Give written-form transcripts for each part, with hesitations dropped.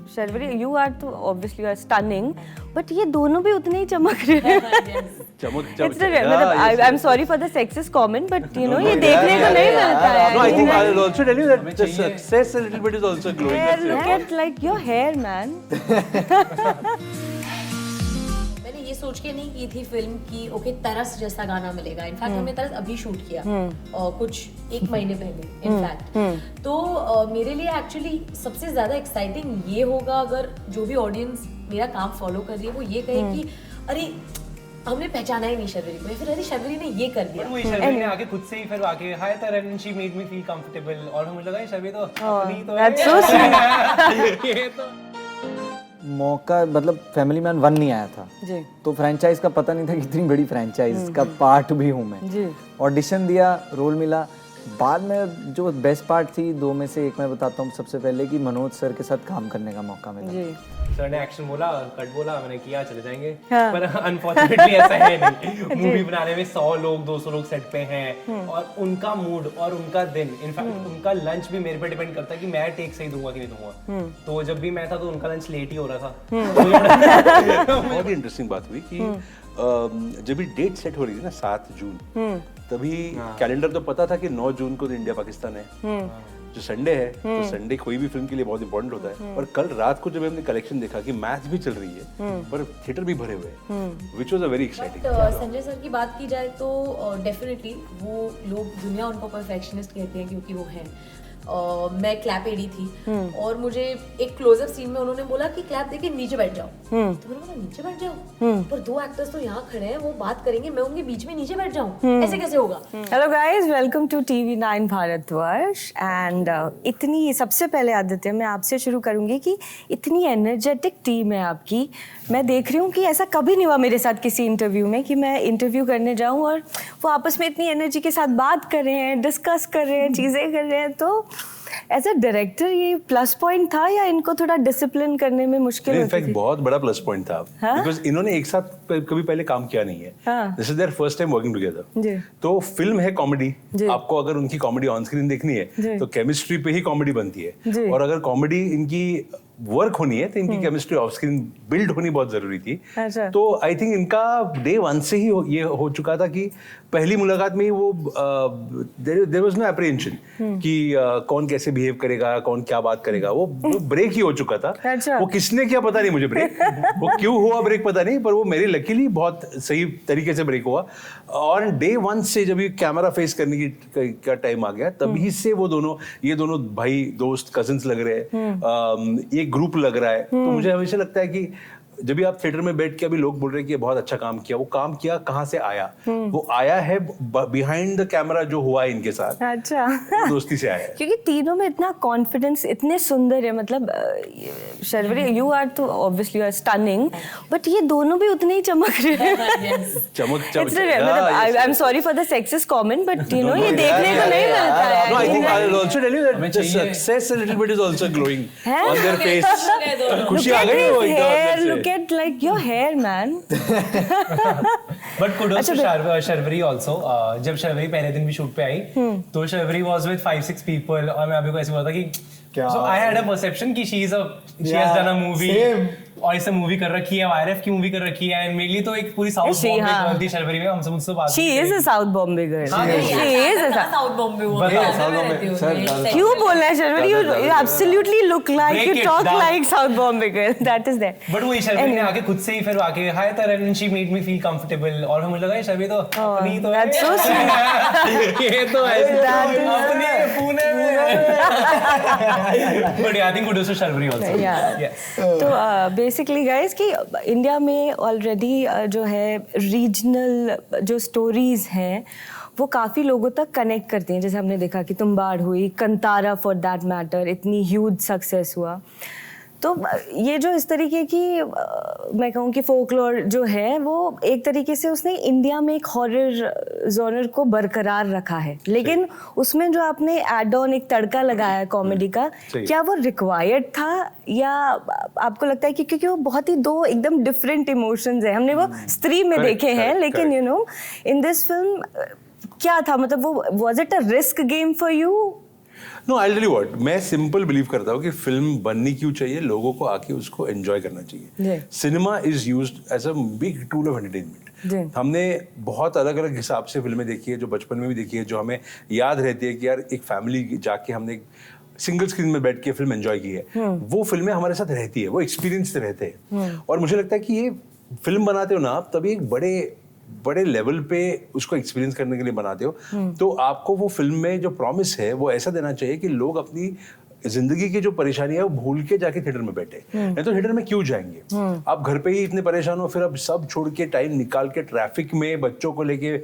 Sharvari, you are तो obviously you are stunning, but ये दोनों भी उतने ही चमक रहे हैं। चमक It's the मतलब I'm sorry for the sexist comment, but you know ये देखने को नहीं मिलता है। No, I think I'll also tell you that the success a little bit is also glowing. Hair, look at like your hair, man. मैंने ये सोच के नहीं की थी फिल्म की ओके तरस जैसा गाना मिलेगा। इनफैक्ट हमने तरस अभी शूट किया कुछ 1 महीने पहले इनफैक्ट। तो मेरे लिए एक्चुअली सबसे ज्यादा एक्साइटिंग ये होगा अगर जो भी ऑडियंस मेरा काम फॉलो कर रही है वो ये कहे कि अरे हमने पहचाना ही नहीं शर्वरी को, या फिर अरे शर्वरी ने ये कर दिया। वही शर्वरी ने आके खुद से ही फिर आके hi Taran she made me feel comfortable और मुझे लगा ये शर्वरी तो अपनी तो That's so sweet. ये तो मौका मतलब फैमिली मैन 1 नहीं आया था जी तो फ्रेंचाइज का पता नहीं था कि इतनी बड़ी फ्रेंचाइज का पार्ट भी हूँ मैं। जी ऑडिशन दिया, रोल मिला। बाद में जो बेस्ट पार्ट थी 2 में से एक मैं बताता हूँ सबसे पहले कि मनोज सर के साथ काम करने का मौका मिला। जी सर ने एक्शन बोला, कट बोला, मैंने किया चले जाएंगे। हाँ। पर अनफॉर्चुनेटली ऐसा है नहीं। मूवी बनाने में 100 लोग 200 लोग सेट पे हैं और उनका मूड और उनका दिन, इनफैक्ट उनका लंच भी मेरे पे डिपेंड करता है कि मैं टेक सही दूंगा कि नहीं दूंगा। तो जब भी मैं था तो उनका लंच लेट ही हो रहा था। बहुत ही इंटरेस्टिंग बात हुई कि जब भी डेट सेट हो रही थी ना 7 जून, तभी कैलेंडर तो पता था कि 9 जून को इंडिया पाकिस्तान है, जो संडे है तो संडे कोई भी फिल्म के लिए बहुत इंपॉर्टेंट होता है। और कल रात को जब हमने कलेक्शन देखा कि मैच भी चल रही है पर थिएटर भी भरे हुए हैं, which was a very exciting. Sanjay sir की बात की जाए तो डेफिनेटली वो लोग दुनिया उनको परफेक्शनिस्ट कहते हैं क्योंकि वो हैं। मैं क्लैप एडी थी और मुझे एक क्लोजअप सीन में उन्होंने बोला कि क्लैप देके नीचे बैठ जाओ। तो मैंने बोला नीचे बैठ जाओ, पर 2 एक्टर्स तो यहाँ खड़े हैं, वो बात करेंगे, मैं उनके बीच में नीचे बैठ जाऊँ, ऐसे कैसे होगा? Hello guys, welcome to TV9 Bharatvarsh. And इतनी सबसे पहले आदित्य मैं आपसे शुरू करूंगी कि इतनी एनर्जेटिक टीम है आपकी। मैं देख रही हूँ कि ऐसा कभी नहीं हुआ मेरे साथ किसी इंटरव्यू में कि मैं इंटरव्यू करने जाऊँ और वो आपस में इतनी एनर्जी के साथ बात कर रहे हैं, डिस्कस कर रहे हैं, चीज़ें कर रहे हैं। तो एज अ डायरेक्टर ये प्लस पॉइंट था या इनको थोड़ा डिसिप्लिन करने में मुश्किल होती थी? इनफैक्ट बहुत बड़ा प्लस पॉइंट था बिकॉज इन्होंने एक साथ कभी पहले काम किया नहीं है। This is their first time working together. तो फिल्म है कॉमेडी, आपको अगर उनकी कॉमेडी ऑन स्क्रीन देखनी है तो केमिस्ट्री पे ही कॉमेडी बनती है, और अगर कॉमेडी इनकी वर्क होनी है तो इनकी केमिस्ट्री ऑफ स्क्रीन बिल्ड होनी बहुत जरूरी थी। अच्छा। तो आई थिंक इनका डे 1 से ही ये हो चुका था कि पहली मुलाकात में ही वो देयर वाज नो एप्रीहेंशन कि कौन कैसे बिहेव करेगा, कौन क्या बात करेगा। वो ब्रेक ही हो चुका था। अच्छा। वो किसने किया पता नहीं मुझे ब्रेक, वो क्यों हुआ ब्रेक पता नहीं, पर वो मेरे लकीली बहुत सही तरीके से ब्रेक हुआ। और डे 1 से जब ये कैमरा फेस करने की का टाइम आ गया तभी से वो ये दोनों भाई दोस्त कजिन्स लग रहे हैं, एक ग्रुप लग रहा है। तो मुझे हमेशा लगता है कि जब भी आप थिएटर में बैठ के अभी लोग बोल रहे हैं कि बहुत अच्छा काम किया, वो काम किया कहाँ से आया? वो आया है बिहाइंड द कैमरा जो हुआ है इनके साथ। अच्छा। दोस्ती से आया है। क्योंकि तीनों में इतना कॉन्फिडेंस, इतने सुंदर है। मतलब शर्वरी, यू आर तो obviously you are stunning, but ये दोनों भी उतने ही चमक रहे हैं। चमक मतलब I am sorry for the sexist comment, but you know ये देखने को नहीं मिलता है। No, I think I'll also tell you that the success a little bit is also glowing on their face. खुशी आ गई वो एकदम से। Look at like your hair, man. But kudos to Sharvari also. जब शर्वरी पहले दिन भी शूट पे आई तो शर्वरी वाज विद 5-6 पीपल और मैं अभी को ऐसे बोला था कि so I had a perception कि she has done a movie और इसे मूवी कर रखी है, YRF की मूवी कर रखी है, एंड मेरे लिए तो एक पूरी साउथ बॉम्बे गर्ल थी शर्वरी में। हमसे मुझसे बात She is a South Bombay girl. She is a south Bombay हुआ क्यों बोल रहा है Sharvari? You absolutely look like, you talk like South Bombay girl. That is that. But वही शर्वरी ने आके खुद से ही फिर आके hi Taran she made me feel comfortable और मुझे लगा ये शर्वरी तो अपनी तो That's so sweet. ये तो ऐसे अपने पुणे में। But I think kudos to Sharvari also. Yes. तो बेसिकली गाइस कि इंडिया में ऑलरेडी जो है रीजनल जो स्टोरीज हैं वो काफ़ी लोगों तक कनेक्ट करती हैं। जैसे हमने देखा कि तुम्बाड़ हुई, कंतारा फॉर दैट मैटर इतनी ह्यूज सक्सेस हुआ। तो ये जो इस तरीके की मैं कहूँ कि फोकलोर जो है वो एक तरीके से उसने इंडिया में एक हॉरर जॉनर को बरकरार रखा है, लेकिन उसमें जो आपने एड ऑन एक तड़का लगाया कॉमेडी का, क्या वो रिक्वायर्ड था या आपको लगता है कि क्योंकि वो बहुत ही 2 एकदम डिफरेंट इमोशंस है? हमने वो स्त्री में देखे हैं, लेकिन you know in this film क्या था? मतलब वो was it a risk game for you? No I tell you what, मैं सिंपल बिलीव करता हूँ कि फिल्म बननी क्यों चाहिए, लोगों को आके उसको एंजॉय करना चाहिए. Cinema is used as a big tool of entertainment. हमने बहुत अलग अलग हिसाब से फिल्में देखी है, जो बचपन में भी देखी है, जो हमें याद रहती है कि यार एक फैमिली जाके हमने सिंगल स्क्रीन में बैठ के फिल्म एंजॉय की है. वो फिल्में हमारे साथ रहती है, वो एक्सपीरियंस रहते हैं. और मुझे लगता है कि ये फिल्म बनाते हो ना आप, तभी एक बड़े लेवल पे उसको एक्सपीरियंस करने के लिए बनाते हो. तो आपको वो फिल्म में जो प्रॉमिस है वो ऐसा देना चाहिए कि लोग अपनी जिंदगी की जो परेशानी है वो भूल के जाके थिएटर में बैठे. नहीं तो थिएटर में क्यों जाएंगे? आप घर पे ही इतने परेशान हो, फिर अब सब छोड़ के टाइम निकाल के ट्रैफिक में बच्चों को लेके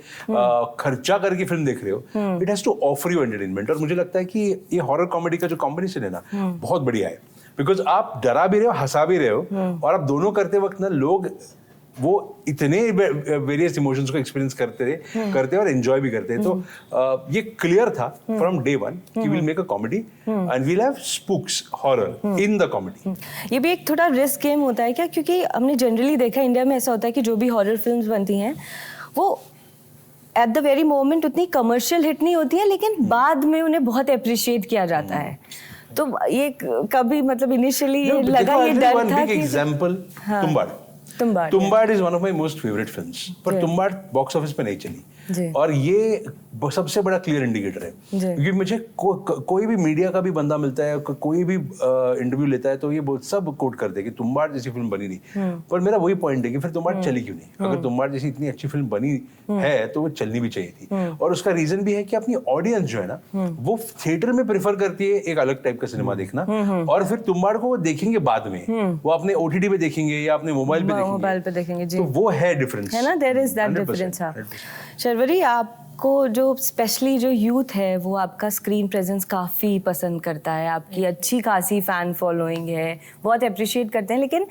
खर्चा करके फिल्म देख रहे हो. It has to offer you entertainment. और मुझे लगता है कि ये हॉरर कॉमेडी का जो कॉम्बिनेशन है ना, बहुत बढ़िया है. बिकॉज आप डरा भी रहे हो, हंसा भी रहे हो, और आप दोनों करते वक्त ना लोग वो इतने वेरियस इमोशंस को एक्सपीरियंस करते और एंजॉय भी करते हैं. तो ये क्लियर था फ्रॉम डे वन कि will make a comedy and will have spooks horror in the comedy. ये भी एक थोड़ा रिस्क गेम होता है क्या? क्योंकि हमने जनरली देखा इंडिया में ऐसा होता है कि जो भी हॉरर फिल्म्स बनती हैं वो एट द वेरी मोमेंट उतनी कमर्शियल हिट नहीं होती है, लेकिन बाद में उन्हें बहुत अप्रिशिएट किया जाता है. तो ये कभी मतलब इनिशियली लगा, ये डर था कि example Tumbbad is one of my most favourite films, पर तुम्बाड़ बॉक्स ऑफिस पे नहीं चली. और ये सबसे बड़ा क्लियर इंडिकेटर है, क्योंकि मुझे कोई भी मीडिया का भी बंदा मिलता है, कोई भी इंटरव्यू लेता है, तो ये सब कोट करते हैं कि तुम्बाड़ जैसी फिल्म बनी नहीं. पर मेरा वही पॉइंट है कि फिर तुम्बाड़ चली क्यों नहीं? अगर तुम्बाड़ जैसी इतनी अच्छी फिल्म बनी है तो वो चलनी भी चाहिए थी. और उसका रीजन भी है कि अपनी ऑडियंस जो है ना, वो थिएटर में प्रेफर करती है एक अलग टाइप का सिनेमा देखना, और फिर तुम्बाड़ को वो देखेंगे बाद में, वो अपने OTT पे देखेंगे या अपने मोबाइल पे देखेंगे. जी. तो वो है डिफरेंस, है ना, there is that difference. Sharvari, आपको जो स्पेशली जो यूथ है वो आपका स्क्रीन प्रेजेंस काफ़ी पसंद करता है, आपकी अच्छी खासी फ़ैन फॉलोइंग है, बहुत अप्रिशिएट करते हैं. लेकिन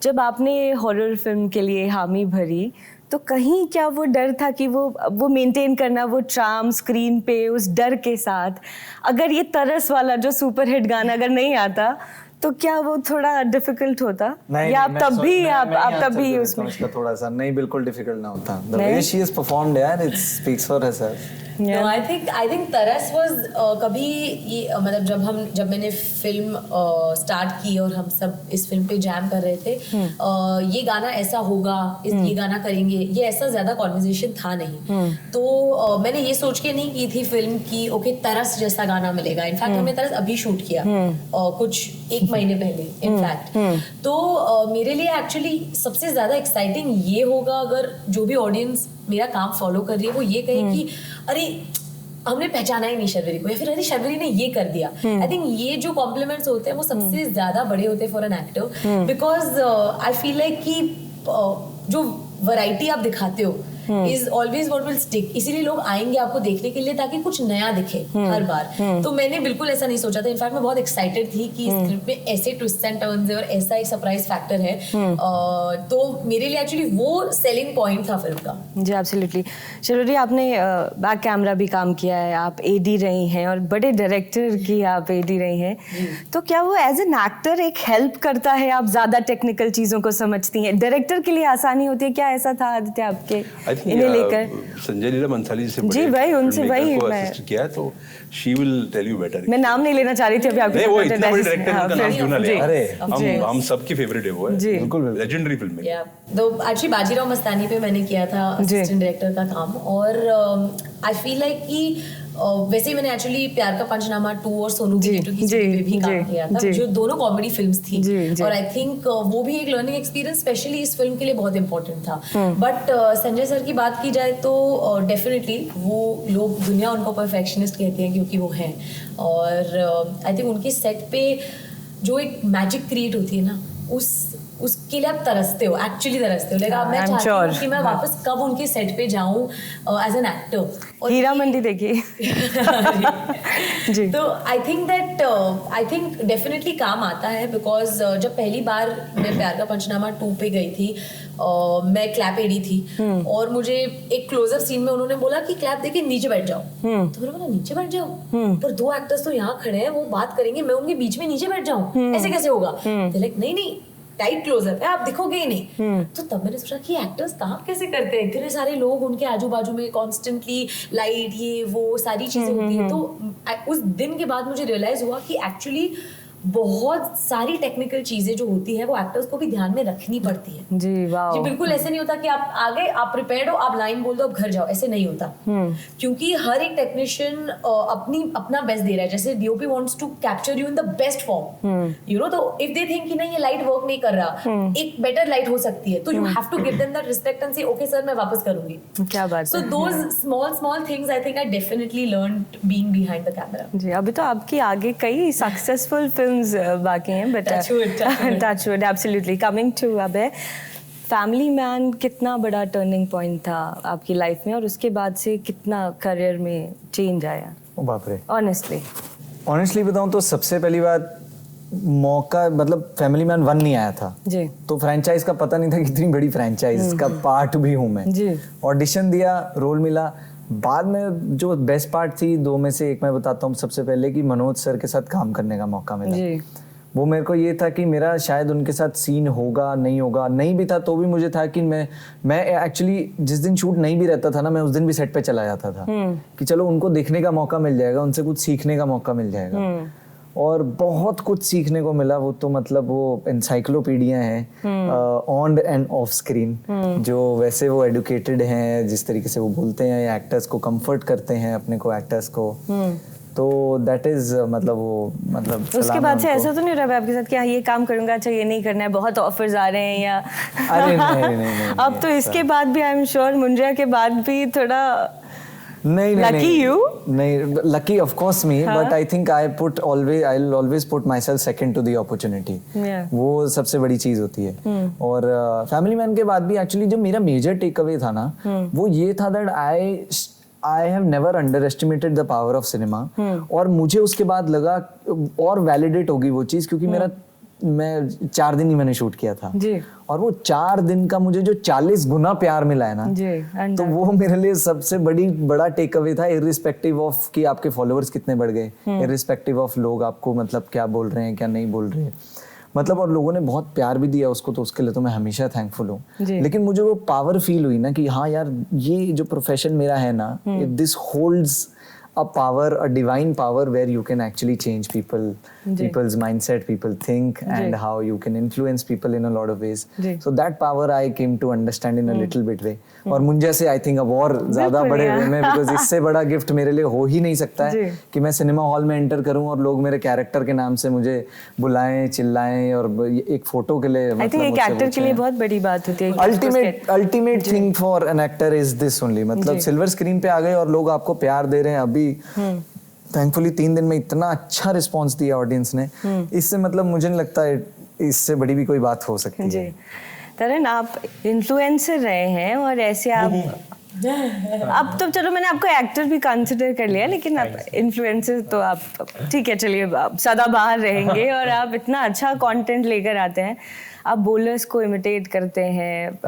जब आपने हॉरर फिल्म के लिए हामी भरी, तो कहीं क्या वो डर था कि वो मेंटेन करना, वो चार्म स्क्रीन पे उस डर के साथ, अगर ये तरस वाला जो सुपरहिट गाना अगर नहीं आता तो क्या वो थोड़ा डिफिकल्ट होता? या आप तब भी आप तब भी उसमें उसका थोड़ा सा नहीं, बिल्कुल डिफिकल्ट ना होता. The way she has performed, यार, it speaks for herself. No, I think तरस was कभी ये मतलब जब मैंने फिल्म स्टार्ट की और हम सब इस फिल्म पे जैम कर रहे थे, ये गाना ऐसा होगा, ये गाना करेंगे, ये ऐसा ज्यादा कॉन्वर्सेशन था नहीं. तो मैंने ये सोच के नहीं की थी फिल्म की ओके तरस जैसा गाना मिलेगा. इनफैक्ट हमने तरस अभी शूट किया कुछ 1 महीने पहले इनफैक्ट. तो मेरे लिए एक्चुअली सबसे ज्यादा एक्साइटिंग ये होगा अगर जो भी ऑडियंस मेरा काम फॉलो कर रही है वो ये कहे कि अरे हमने पहचाना ही नहीं शर्वरी को, या फिर अरे शर्वरी ने ये कर दिया. आई थिंक ये जो कॉम्प्लीमेंट्स होते हैं वो सबसे ज्यादा बड़े होते हैं for an actor, because I feel like कि जो वैरायटी आप दिखाते हो is always what will stick. इसीलिए लोग आएंगे आपको देखने के लिए ताकि कुछ नया दिखे हर बार. तो मैंने बिल्कुल ऐसा नहीं सोचा था. इनफैक्ट मैं बहुत एक्साइटेड थी कि इस स्क्रिप्ट में ऐसे ट्विस्ट एंड टर्न्स है और ऐसा एक सरप्राइज फैक्टर है. तो मेरे लिए एक्चुअली वो सेलिंग पॉइंट था फिल्म का. जी एब्सोल्युटली. शर्वरी, आपने बैक कैमरा भी काम किया है, आप AD रही हैं और बड़े डायरेक्टर की आप AD रही हैं. तो क्या वो एज एन एक्टर एक हेल्प करता है? आप ज्यादा टेक्निकल चीजों को समझती हैं, डायरेक्टर के लिए आसानी होती है क्या? ऐसा था आदित्य आपके इन्हें लेकर? संजय लीला मंसाली से जी भाई, उनसे वही असिस्ट किया, तो she will tell you better. मैं नाम नहीं लेना चाह रही थी अभी आपके. नहीं, वो इतना बड़े डायरेक्टर का नाम क्यों ना ले? अरे हम सबकी फेवरेट है वो. बिल्कुल लेजेंडरी फिल्म है. तो एक्चुअली बाजीराव मस्तानी पे मैंने किया था असिस्टेंट डायरेक्टर का काम. और आई फील लाइक कि वैसे ही मैंने एक्चुअली प्यार का पंचनामा 2 और सोनू की पे भी काम किया था, जो दोनों कॉमेडी फिल्म्स थी. और आई थिंक वो भी एक लर्निंग एक्सपीरियंस स्पेशली इस फिल्म के लिए बहुत इंपॉर्टेंट था. बट संजय सर की बात की जाए तो डेफिनेटली वो लोग, दुनिया उनको परफेक्शनिस्ट कहते हैं क्योंकि वो हैं. और आई थिंक उनके सेट पे जो एक मैजिक क्रिएट होती है ना, उसके लिए आप तरसते हो, एक्चुअली तरसते हो. लाइक मैं चाहती हूँ कि मैं वापस कब उनके सेट पे जाऊँ as an actor. Heera Mandi देखिए. जी. तो आई थिंक डेफिनेटली काम आता है. बिकॉज जब पहली बार मैं प्यार का पंचनामा 2 पे गई थी, मैं क्लैप AD थी, और मुझे एक क्लोजअप सीन में उन्होंने बोला कि क्लैप देके नीचे बैठ जाओ. तो मैंने बोला नीचे बैठ जाओ, पर 2 एक्टर्स तो यहाँ खड़े हैं, वो बात करेंगे, मैं उनके बीच में नीचे बैठ जाऊँ, ऐसे कैसे होगा? लाइक नहीं, टाइट क्लोजअप है, आप दिखोगे ही नहीं। तो तब मैंने सोचा कि एक्टर्स काम कैसे करते हैं, इतने सारे लोग उनके आजू बाजू में कॉन्स्टेंटली लाइट ये वो सारी चीजें होती है। तो उस दिन के बाद मुझे रियलाइज हुआ कि एक्चुअली बहुत सारी टेक्निकल चीजें जो होती है वो एक्टर्स को भी ध्यान में रखनी पड़ती है। जी वाह। जी बिल्कुल ऐसे नहीं होता कि आप आ गए, आप प्रिपेयर्ड हो, आप लाइन बोल दो, अब घर जाओ, ऐसे नहीं होता। क्योंकि हर एक टेक्नीशियन अपना बेस्ट दे रहा है। जैसे DOP wants to capture you in the best form, you know. तो इफ दे थिंक कि नहीं ये लाइट वर्क नहीं कर रहा, एक बेटर लाइट हो सकती है, तो you have to give them that respect and say okay sir मैं वापस करूंगी। क्या बात so those small things I think I definitely learned being behind the camera. जी। अभी तो आपकी आगे कई सक्सेसफुल फिल्म्स बाकी हैं, but touch wood absolutely. Coming to अबे, फैमिली मैन कितना बड़ा टर्निंग पॉइंट था आपकी लाइफ में, और उसके बाद से कितना करियर में चेंज आया? ओ बाप रे। ऑनेस्टली बताऊं तो सबसे पहली बात मौका, मतलब फैमिली मैन 1 नहीं आया था जी, तो फ्रेंचाइज का पता नहीं था कि इतनी बड़ी फ्रेंचाइज का पार्ट भी हूँ मैं जी। ऑडिशन दिया, रोल मिला। बाद में जो बेस्ट पार्ट थी 2 में से एक मैं बताता हूँ सबसे पहले, कि मनोज सर के साथ काम करने का मौका मिला जी। वो मेरे को ये था कि मेरा शायद उनके साथ सीन होगा नहीं होगा, नहीं भी था तो भी मुझे था कि मैं एक्चुअली जिस दिन शूट नहीं भी रहता था ना, मैं उस दिन भी सेट पे चला जाता था कि चलो उनको देखने का मौका मिल जाएगा, उनसे कुछ सीखने का मौका मिल जाएगा। और बहुत कुछ सीखने को मिला। वो तो मतलब वो एनसाइक्लोपीडिया हैं ऑन एंड ऑफ स्क्रीन, जो वैसे वो एडुकेटेड हैं, जिस तरीके से वो बोलते हैं, एक्टर्स को कंफर्ट करते हैं अपने को एक्टर्स को, तो दैट इज मतलब उसके बाद से ऐसा तो नहीं रहा आपके साथ कि हाँ ये काम करूंगा, अच्छा ये नहीं करना है, बहुत ऑफर्स आ रहे हैं या अरे नहीं, अब तो इसके बाद भी आई एम श्योर मुंड्रिया के बाद भी थोड़ा नहीं lucky you? नहीं, lucky of course me, but I think I'll always put myself second to the opportunity. वो सबसे बड़ी चीज होती है। और फैमिली मैन के बाद भी एक्चुअली जो मेरा मेजर टेक अवे था ना, वो ये था that I have never underestimated the power of cinema. और मुझे उसके बाद लगा और वैलिडेट होगी वो चीज, क्योंकि मैं 4 दिन ही मैंने शूट किया था जी। और वो 4 दिन का मुझे जो 40 गुना प्यार मिला है ना जी, तो वो मेरे लिए सबसे बड़ा टेक अवे था, इररिस्पेक्टिव ऑफ कि आपके फॉलोअर्स कितने बढ़ गए, इररिस्पेक्टिव ऑफ लोग आपको मतलब क्या बोल रहे हैं क्या नहीं बोल रहे हैं, मतलब और लोगों ने बहुत प्यार भी दिया उसको, तो उसके लिए तो मैं हमेशा थैंकफुल हूँ। लेकिन मुझे वो पावर फील हुई ना कि हाँ यार ये जो प्रोफेशन मेरा है ना, this holds a power, a divine power where you can actually change people's mindset, people think, and how you can influence people in a lot of ways. So that power I came to understand in a little bit way. और मुझे से I think अब और ज्यादा बड़े वे में, because इससे बड़ा गिफ्ट मेरे लिए हो ही नहीं सकता है कि मैं सिनेमा हॉल में एंटर करूं और लोग मेरे कैरेक्टर के नाम से मुझे बुलाएं, चिल्लाएं और एक फोटो के लिए, I think एक एक्टर के लिए बहुत बड़ी बात होती है। Ultimate thing for an actor is this only, मतलब सिल्वर स्क्रीन पे आ गए और लोग आपको प्यार दे रहे हैं। अभी थैंकफुली 3 दिन में इतना अच्छा रिस्पांस दिया ऑडियंस ने, इससे मतलब मुझे नहीं लगता है इससे बड़ी भी कोई बात हो सकती है। तरन आप इन्फ्लुएंसर रहे हैं और ऐसे आप अब तो चलो मैंने आपको एक्टर भी कंसिडर कर लिया, लेकिन आप इन्फ्लुएंसर तो आप ठीक है, चलिए आप सदा बाहर रहेंगे और आप इतना अच्छा कंटेंट लेकर आते हैं, आप बोलर्स को इमिटेट करते हैं।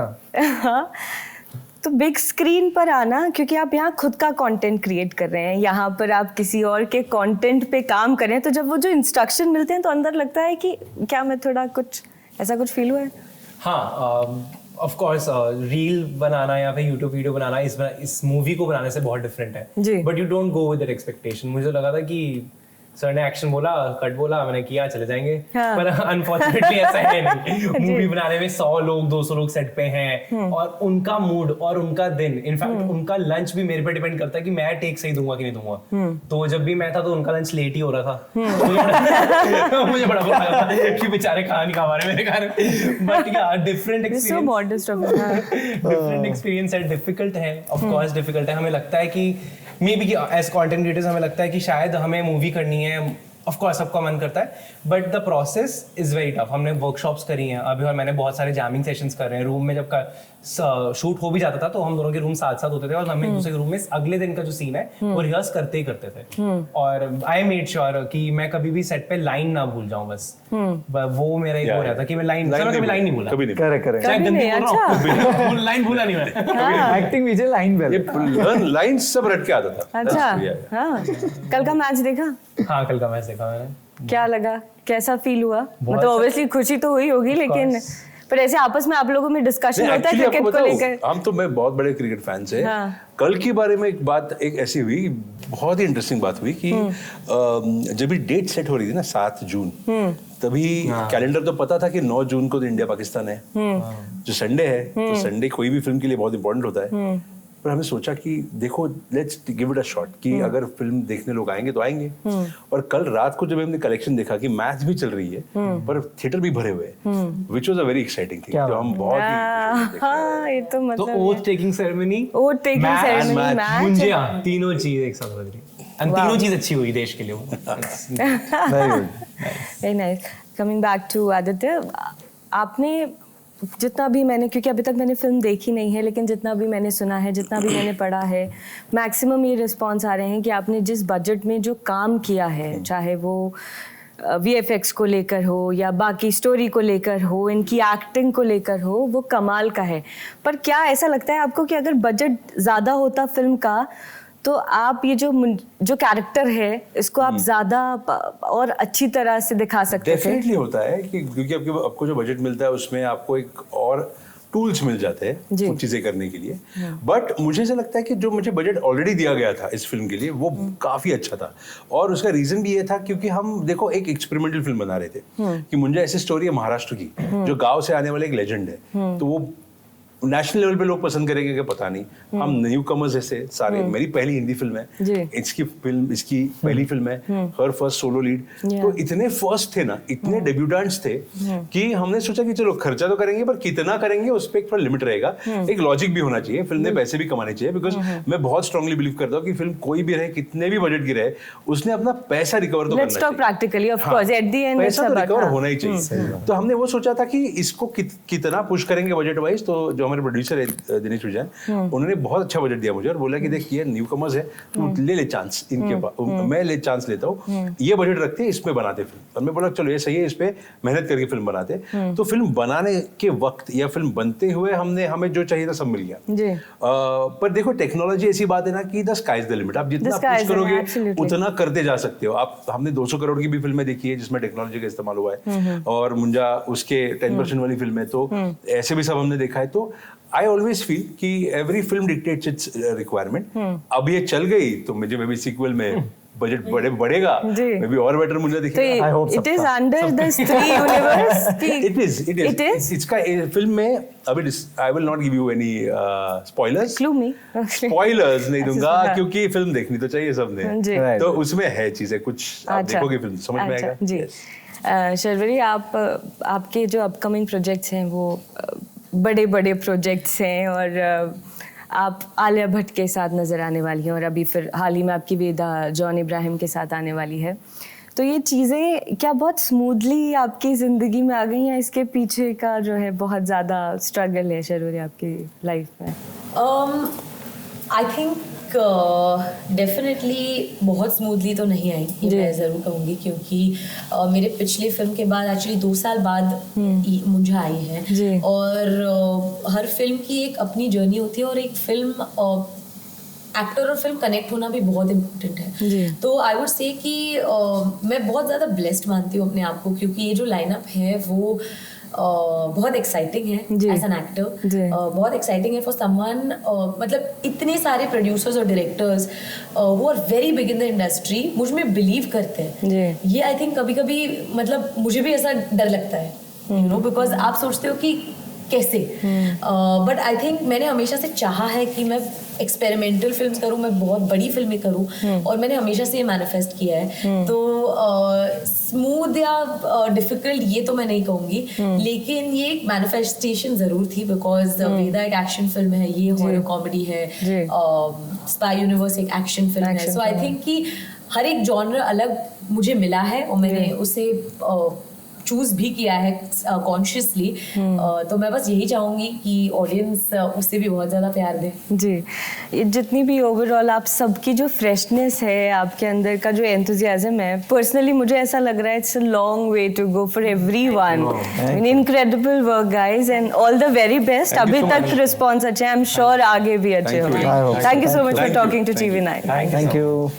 तो बिग स्क्रीन पर आना, क्योंकि आप यहाँ खुद का कंटेंट क्रिएट कर रहे हैं, यहाँ पर आप किसी और के कंटेंट पे काम कर रहे हैं, तो जब वो जो इंस्ट्रक्शन मिलते हैं तो अंदर लगता है कि क्या मैं थोड़ा कुछ ऐसा कुछ फील हुआ है? हाँ, ऑफ कोर्स रील बनाना या फिर यूट्यूब वीडियो बनाना इस मूवी को बनाने से बहुत डिफरेंट है, but you don't go with that expectation. मुझे लगा था कि सर ने एक्शन बोला, कट बोला, मैंने किया, चले जाएंगे। पर अनफॉर्चुनेटली ऐसा है नहीं। मूवी बनाने में 100 लोग 200 लोग सेट पे हैं और उनका मूड और उनका दिन, इनफैक्ट उनका लंच भी मेरे पे डिपेंड करता है कि मैं टेक सही दूंगा कि नहीं दूंगा। तो जब भी मैं था तो उनका लंच लेट ही हो रहा था। मुझे बड़ा बुरा लगा कि बेचारे खाना नहीं खा पा रहे मेरे कारण। बट या डिफरेंट एक्सपीरियंस है, डिफिकल्ट है, ऑफ कोर्स डिफिकल्ट है। हमें लगता है कि maybe as content creators हमें लगता है कि शायद हमें मूवी करनी है, ऑफ कोर्स सबका मन करता है, but the process is very tough. हमने वर्कशॉप्स करी हैं अभी और मैंने बहुत सारे जैमिंग सेशंस कर रहे हैं। रूम में जब शूट हो भी जाता था तो हम दोनों के रूम साथ साथ होते थे और हम एक दूसरे के रूम में अगले दिन का जो सीन है वो रिहर्स करते ही करते थे। और आई मेड श्योर कि मैं कभी भी सेट पे लाइन ना भूल जाऊं, बस वो मेरा एक हो रहा था कि मैं लाइन नहीं भूला, कभी नहीं। करेक्ट लाइन भूला नहीं मैंने। एक्टिंग विजय लाइन सब रट के आता था। अच्छा, हाँ। कल का मैच देखा? हाँ, कल का मैच देखा मैंने। क्या लगा, कैसा फील हुआ? मतलब ऑब्वियसली खुशी तो हुई होगी, लेकिन पर ऐसे आपस में आप लोगों में डिस्कशन होता है Actually आपको क्रिकेट को बताऊं, लेकर? हम तो मैं बहुत बड़े क्रिकेट फैंस हैं। हाँ। कल के बारे में एक ऐसी हुई, बहुत ही इंटरेस्टिंग बात हुई कि जब भी डेट सेट हो रही थी ना 7 जून, तभी कैलेंडर तो पता था कि 9 जून को तो इंडिया पाकिस्तान है, जो संडे है, तो संडे कोई भी फिल्म के लिए बहुत इंपॉर्टेंट होता है। पर हमने सोचा कि देखो let's give it a shot कि अगर फिल्म देखने लोग आएंगे तो आएंगे। और कल रात को जब हमने कलेक्शन देखा कि मैच भी चल रही है पर थिएटर भी भरे हुए हैं, which was a very exciting thing. तो हम बहुत ही हाँ, ये तो तो मतलब oath taking ceremony, oath taking ceremony, match, Munjya, तीनों चीज एक साथ हो रही एंड तीनों चीज अच्छी हुई देश के लिए। Very good. Very nice. Coming back to Aditya, आपने जितना भी मैंने, क्योंकि अभी तक मैंने फिल्म देखी नहीं है, लेकिन जितना भी मैंने सुना है, जितना भी मैंने पढ़ा है, मैक्सिमम ये रिस्पॉन्स आ रहे हैं कि आपने जिस बजट में जो काम किया है, चाहे वो VFX को लेकर हो या बाकी स्टोरी को लेकर हो, इनकी एक्टिंग को लेकर हो, वो कमाल का है। पर क्या ऐसा लगता है आपको कि अगर बजट ज़्यादा होता फिल्म का तो आप ये जो कैरेक्टर है इसको आप ज्यादा और अच्छी तरह से दिखा सकते थे? डेफिनेटली होता है कि क्योंकि आपको जो बजट मिलता है उसमें आपको एक और टूल्स मिल जाते हैं कुछ चीजें करने के लिए। बट मुझे ऐसा लगता है कि जो मुझे बजट ऑलरेडी दिया गया था इस फिल्म के लिए वो काफी अच्छा था। और उसका रीजन भी ये था क्योंकि हम देखो एक एक्सपेरिमेंटल फिल्म बना रहे थे कि मुंजा ऐसी स्टोरी है महाराष्ट्र की, जो गांव से आने वाले एक लेजेंड है, तो वो नेशनल लेवल पे लोग पसंद करेंगे कि पता नहीं, हम न्यू कमर्स ऐसे सारे, मेरी पहली हिंदी फिल्म है, इसकी पहली फिल्म है, हर फर्स्ट सोलो लीड, तो इतने फर्स्ट थे ना, इतने डेब्यूटेंट्स थे कि हमने सोचा कि चलो खर्चा तो करेंगे पर कितना करेंगे उस पर एक थोड़ा लिमिट रहेगा, एक लॉजिक भी होना चाहिए, फिल्म ने पैसे भी कमाने चाहिए। बिकॉज मैं बहुत स्ट्रांगली बिलीव करता हूँ कि फिल्म कोई भी रहे, कितने भी बजट की रहे, उसने अपना पैसा रिकवर तो करना चाहिए। Practically of course at the end पैसा तो रिकवर होना ही चाहिए। तो हमने वो सोचा था कि इसको कितना पुश करेंगे बजट वाइज। तो जो हमारे प्रोड्यूसर है दिनेश विजयन, उन्होंने बहुत अच्छा बजट दिया मुझे और बोला कि देख ये न्यू कमर्स है, तू ले चांस इनके पास, मैं चांस लेता हूँ, ये बजट रखते हैं, इसमें बनाते फिल्म। और मैं बोला चलो ये सही है, इस पे मेहनत करके फिल्म बनाते। तो फिल्म बनाने के वक्त या फिल्म बनते हुए हमें जो चाहिए था सब मिल गया। पर देखो टेक्नोलॉजी ऐसी बात है ना कि the sky is the limit, आप जितना पुश करोगे उतना करते जा सकते हो। हमने 200 करोड़ की भी फिल्में देखी है जिसमें टेक्नोलॉजी का इस्तेमाल हुआ है, और मुंजा उसके 10% वाली फिल्म है, तो ऐसे भी सब हमने देखा है। तो आई ऑलवेज फील कि every film dictates it's requirement. अब ये चल गई तो मुझे मे बी सीक्वल में बजट बढ़ेगा, मे बी और बेटर मुझे दिखेगा। इट इज अंडर द स्त्री यूनिवर्स। इट इज इसका फिल्म में अभी I will not give you any spoilers, spoilers नहीं दूंगा क्योंकि फिल्म देखनी तो चाहिए सबने, तो उसमें है चीजें कुछ आप देखोगे फिल्म समझ में आएगा जी। शर्वरी, आपके जो अपकमिंग प्रोजेक्ट्स हैं वो बड़े बड़े प्रोजेक्ट्स हैं, और आप आलिया भट्ट के साथ नज़र आने वाली हैं, और अभी फिर हाल ही में आपकी वेदा जॉन इब्राहिम के साथ आने वाली है। तो ये चीज़ें क्या बहुत स्मूथली आपकी ज़िंदगी में आ गई हैं? इसके पीछे का जो है बहुत ज़्यादा स्ट्रगल है शर्वरी आपकी लाइफ में? आई थिंक डेफिनेटली बहुत स्मूथली तो नहीं आई, ये मैं ज़रूर कहूँगी, क्योंकि मेरे पिछले फिल्म के बाद एक्चुअली 2 साल बाद मुंजा आई है, और हर फिल्म की एक अपनी जर्नी होती है, और एक फिल्म एक्टर और फिल्म कनेक्ट होना भी बहुत इम्पोर्टेंट है। तो आई वुड से कि मैं बहुत ज़्यादा ब्लेस्ड मानती हूँ अपने आप को, क्योंकि ये जो लाइनअप है वो बहुत एक्साइटिंग है एज एन एक्टर, बहुत एक्साइटिंग है फॉर समवन, मतलब इतने सारे प्रोड्यूसर्स और डायरेक्टर्स वो are very big in the industry, मुझ में बिलीव करते हैं। ये आई थिंक कभी कभी मतलब मुझे भी ऐसा डर लगता है, यू नो, बिकॉज आप सोचते हो कि कैसे, बट आई थिंक मैंने हमेशा से चाहा है कि मैं एक्सपेरिमेंटल फिल्म्स करूँ, मैं बहुत बड़ी फिल्में करूँ, और मैंने हमेशा से ये मैनिफेस्ट किया है। तो स्मूथ या डिफिकल्ट ये तो मैं नहीं कहूँगी, लेकिन ये एक मैनिफेस्टेशन ज़रूर थी, बिकॉज वेदा एक एक्शन फिल्म है, ये हॉरर कॉमेडी है, स्पाई यूनिवर्स एक एक्शन फिल्म है। सो आई थिंक कि हर एक जॉनर अलग मुझे मिला है, और मैंने उसे चूज भी किया है कॉन्शियसली। तो मैं बस यही चाहूंगी कि ऑडियंस उससे भी बहुत ज़्यादा प्यार दे। जी, जितनी भी ओवरऑल आप सबकी जो फ्रेशनेस है, आपके अंदर का जो एंथुजियाज्म है, पर्सनली मुझे ऐसा लग रहा है it's a long way to go for everyone. Incredible work guys, and all the very best. अभी तक रिस्पॉन्स अच्छे, आई एम श्योर आगे भी अच्छे होंगे। Thank you so much for talking to TV9। Thank you.